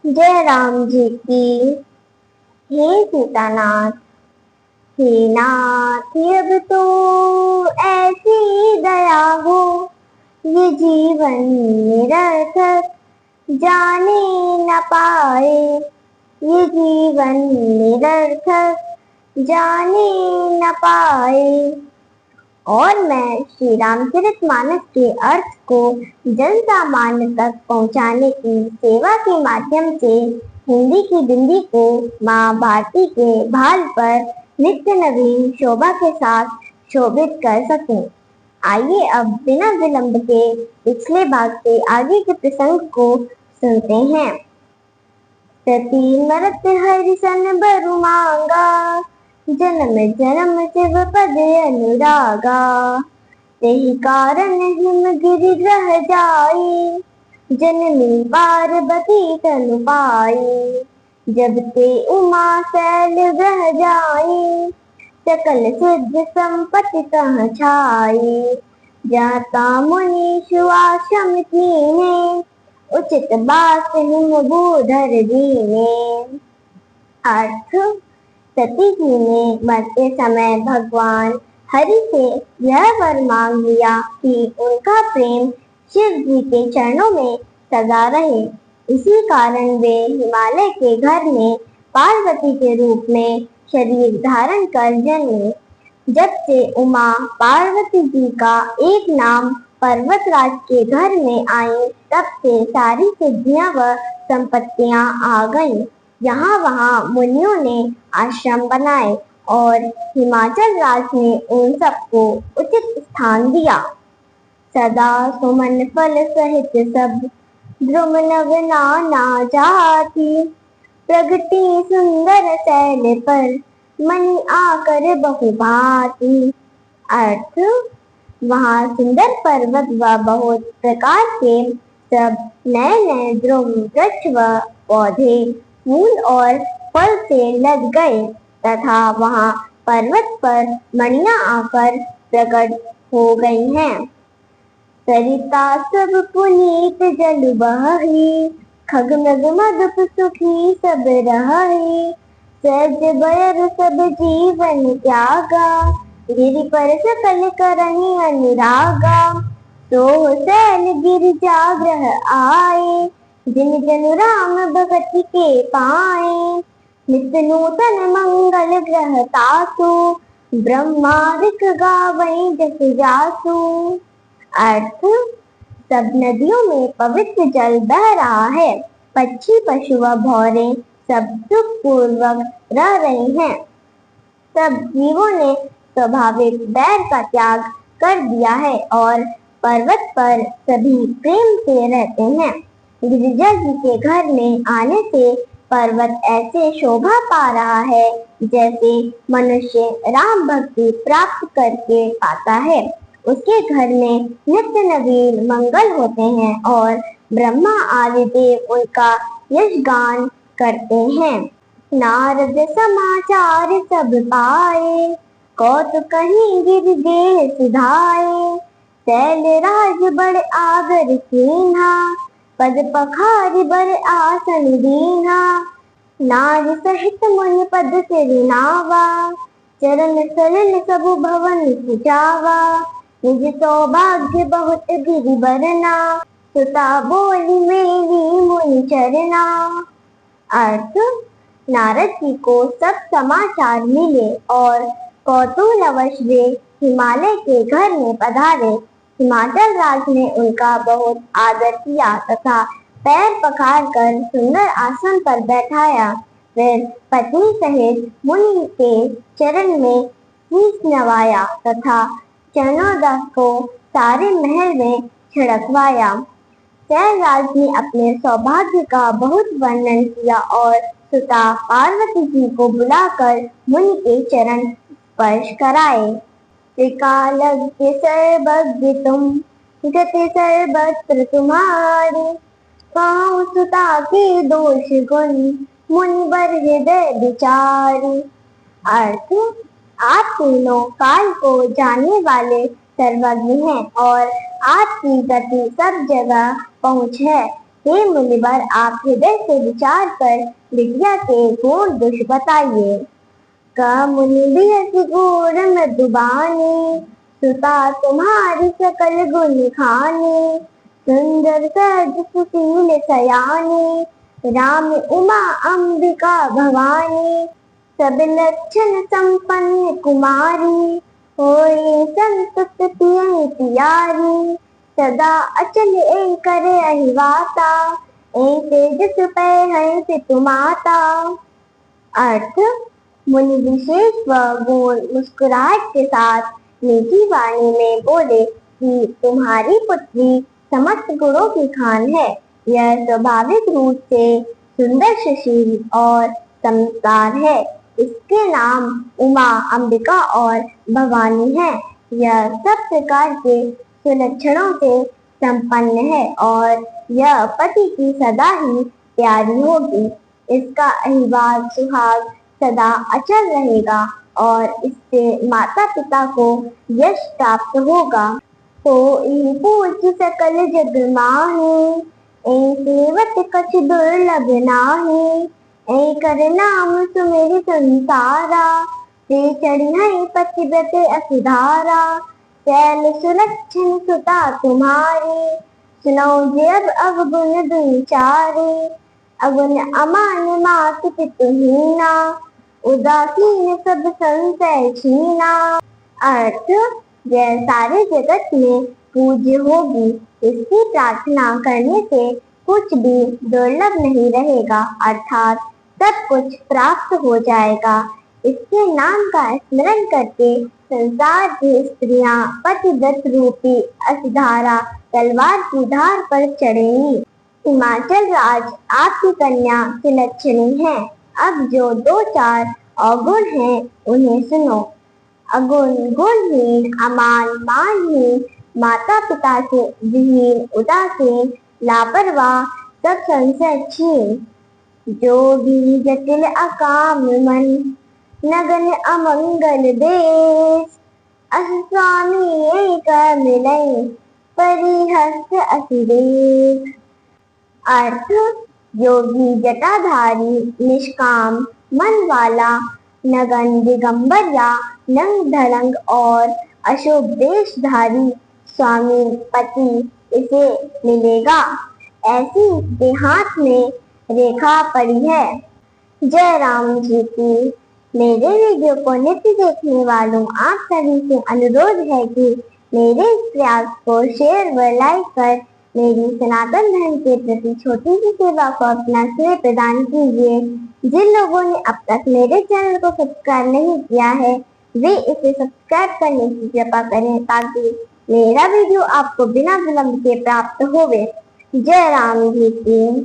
जय राम जी की। हे सीतानाथ, हे नाथ अब तो ऐसी दया हो, ये जीवन निरर्थक जाने न पाए, ये जीवन निरर्थक जाने न पाए। और मैं श्री रामचरितमानस के अर्थ को जन सामान्य तक पहुंचाने की सेवा के माध्यम से हिंदी की बिंदी को माँ भारती के भाल पर नित्य नवीन शोभा के साथ शोभित कर सकूं। आइए अब बिना विलंब के पिछले भाग से आगे के प्रसंग को सुनते हैं। सती मरत हरिसन बरु मांगा, जन्म जन्म शिव पद अनुरागा। तेहि कारण हिम गिरि रह जाई, जननी पार्वती तनु पाई। जब ते उमा शैल रह जाई, सकल सिद्ध संपत्ति तह छाई। जाता मुनीश आश्रम कीन्हे, उचित बात हिम भूधर दीने। अर्थ, सती जी ने मरते समय भगवान हरि से यह वर मांग लिया कि उनका प्रेम शिव जी के चरणों में सदा रहे। इसी कारण वे हिमालय के घर में पार्वती के रूप में शरीर धारण कर जन्मे। जब से उमा पार्वती जी का एक नाम पर्वतराज के घर में आई, तब से सारी सिद्धियां व संपत्तियां आ गईं। यहाँ वहाँ मुनियों ने आश्रम बनाए और हिमाचल राज ने उन सबको उचित स्थान दिया। सदा सुमन फल सहित सब, द्रुम नव नाना जाति। प्रगति सुंदर शैल पर, मणि आकर बहु भांति। अर्थ, वहाँ सुंदर पर्वत व बहुत प्रकार के सब नए नए द्रुम वृक्ष व पौधे फूल और फल से लग गए तथा वहाँ पर्वत पर मणियां आकर प्रकट हो गई हैं। सरिता सब पुनीत जल बही, खग मृग मधुप सुखी सब रही। सहज बयर सब जीवन त्यागा, गिरि पर सकल करहि अनुरागा। सोह शैल गिर जाग्रह आए, जिन जनु राम भगति के पाए। नित्य नूतन मंगल ग्रह तासु, ब्रह्मादिक गावै जस जासु। अर्थ, सब नदियों में पवित्र जल बह रहा है, पक्षी पशु व भौरे सब सुख पूर्वक रह रहे हैं। सब जीवों ने स्वाभाविक बैर का त्याग कर दिया है और पर्वत पर सभी प्रेम से रहते हैं। गिरिजा जी के घर में आने से पर्वत ऐसे शोभा पा रहा है जैसे मनुष्य राम भक्ति प्राप्त करके पाता है। उसके घर में नित्य नवीन मंगल होते हैं और ब्रह्मा आदि देव उनका यशगान करते हैं। नारद समाचार सब पाए, कौतुक कहीं गिर देह सुधाए। शैल राज बड़ आगर कीन्हा, पद पखारि बर आसन दीन्हा। नाग सहित मुनि पद सिर नावा, चरण सलिल सबु भवन सुजावा। निज सौभाग्य बहुत गिरि बरना, सुता बोली मेरी मुनि चरना। अर्थ, नारद जी को सब समाचार मिले और कौतूहलवश वे हिमालय के घर में पधारे। हिमाचल राज ने उनका बहुत आदर किया तथा पैर पखार कर सुंदर आसन पर बैठाया। फिर पत्नी सहित मुनि के चरण में शीश नवाया तथा चरणोदक को सारे महल में छिड़कवाया। शैलराज ने अपने सौभाग्य का बहुत वर्णन किया और सुता पार्वती जी को बुलाकर मुनि के चरण स्पर्श कराए। त्रिकालज्ञ सर्वज्ञ तुम, गति सर्वत्र तुम्हारी। पाँव सुता के दोष गुण, मुनिवर हृदय विचारी। अर्थ, आप तीनों काल को जानने वाले सर्वज्ञ हैं और आपकी गति सब जगह पहुँच है। हे मुनिवर, आप हृदय से विचार कर बिटिया के गुण दोष बताइए। का मुनि बिहसी घोर मृदुबानी, सुता तुम्हारी सकल गुण खानी। सुंदर सहज सुशील सयानी, राम उमा अंबिका भवानी। सब लक्षण संपन्न कुमारी, होए संतुष्ट पियहि पियारी। सदा अचल ए करे अहिवाता, ए तेजस पै हंस तुमाता। अर्थ, मुनि विशेष व गुण मुस्कुराहट के साथ मीठी वाणी में बोले कि तुम्हारी पुत्री समस्त गुणों की खान है। यह स्वाभाविक रूप से सुंदर, सुशील और समझदार है। इसके नाम उमा, अंबिका और भवानी है। यह सब प्रकार के सुलक्षणों से संपन्न है और यह पति की सदा ही प्यारी होगी। इसका अहिवाल सुहाग सदा अचल रहेगा और इससे माता पिता को यश प्राप्त होगा। होई पूज्य सकल जग माही, ए सेवत कछ दुर्लभ नाही। ए कर नाम सुमेर संसारा, ते चढ़िहै पतिव्रत असिधारा। शैल सुलक्षण सुता तुम्हारी, सुनौ जे अब अवगुण दुई चारे। अगुन अमान मात पितुहीना, उदासीन सब संशय छीना। अर्थ, यह सारे जगत में पूज्य होगी। इसकी प्रार्थना करने से कुछ भी दुर्लभ नहीं रहेगा, अर्थात सब कुछ प्राप्त हो जाएगा। इसके नाम का स्मरण करके संसार की स्त्रियां पतिव्रत रूपी असिधारा तलवार की धार पर चढ़ेंगी। हिमाचल राज आपकी कन्या सुलक्षणी है। अब जो दो चार अवगुण हैं उन्हें सुनो। अगुण गुणहीन, अमान मानहीन, माता पिता से विहीन, उदासीन, लापरवाह, सब संशय छीन। जो भी जटिल अकाम मन, नगन अमंगल देश। अस स्वामी एक मिलै, परिहस्त असिदेश। अर्थ, योगी जटाधारी, निष्काम मन वाला, नगन दिगंबर या नंग धड़ंग और अशुभ देशधारी स्वामी पति इसे मिलेगा, ऐसी इसके हाथ में रेखा पड़ी है। जय राम जी की। मेरे वीडियो को नित्य देखने वालों आप सभी से अनुरोध है कि मेरे इस प्रयास को शेयर व लाइक कर मेरी सनातन धर्म के प्रति छोटी सी सेवा को अपना श्रेय प्रदान कीजिए। जिन लोगों ने अब तक मेरे चैनल को सब्सक्राइब नहीं किया है वे इसे सब्सक्राइब करने की कृपा करें ताकि मेरा वीडियो आपको बिना विलंब के प्राप्त होवे। जय राम जी की।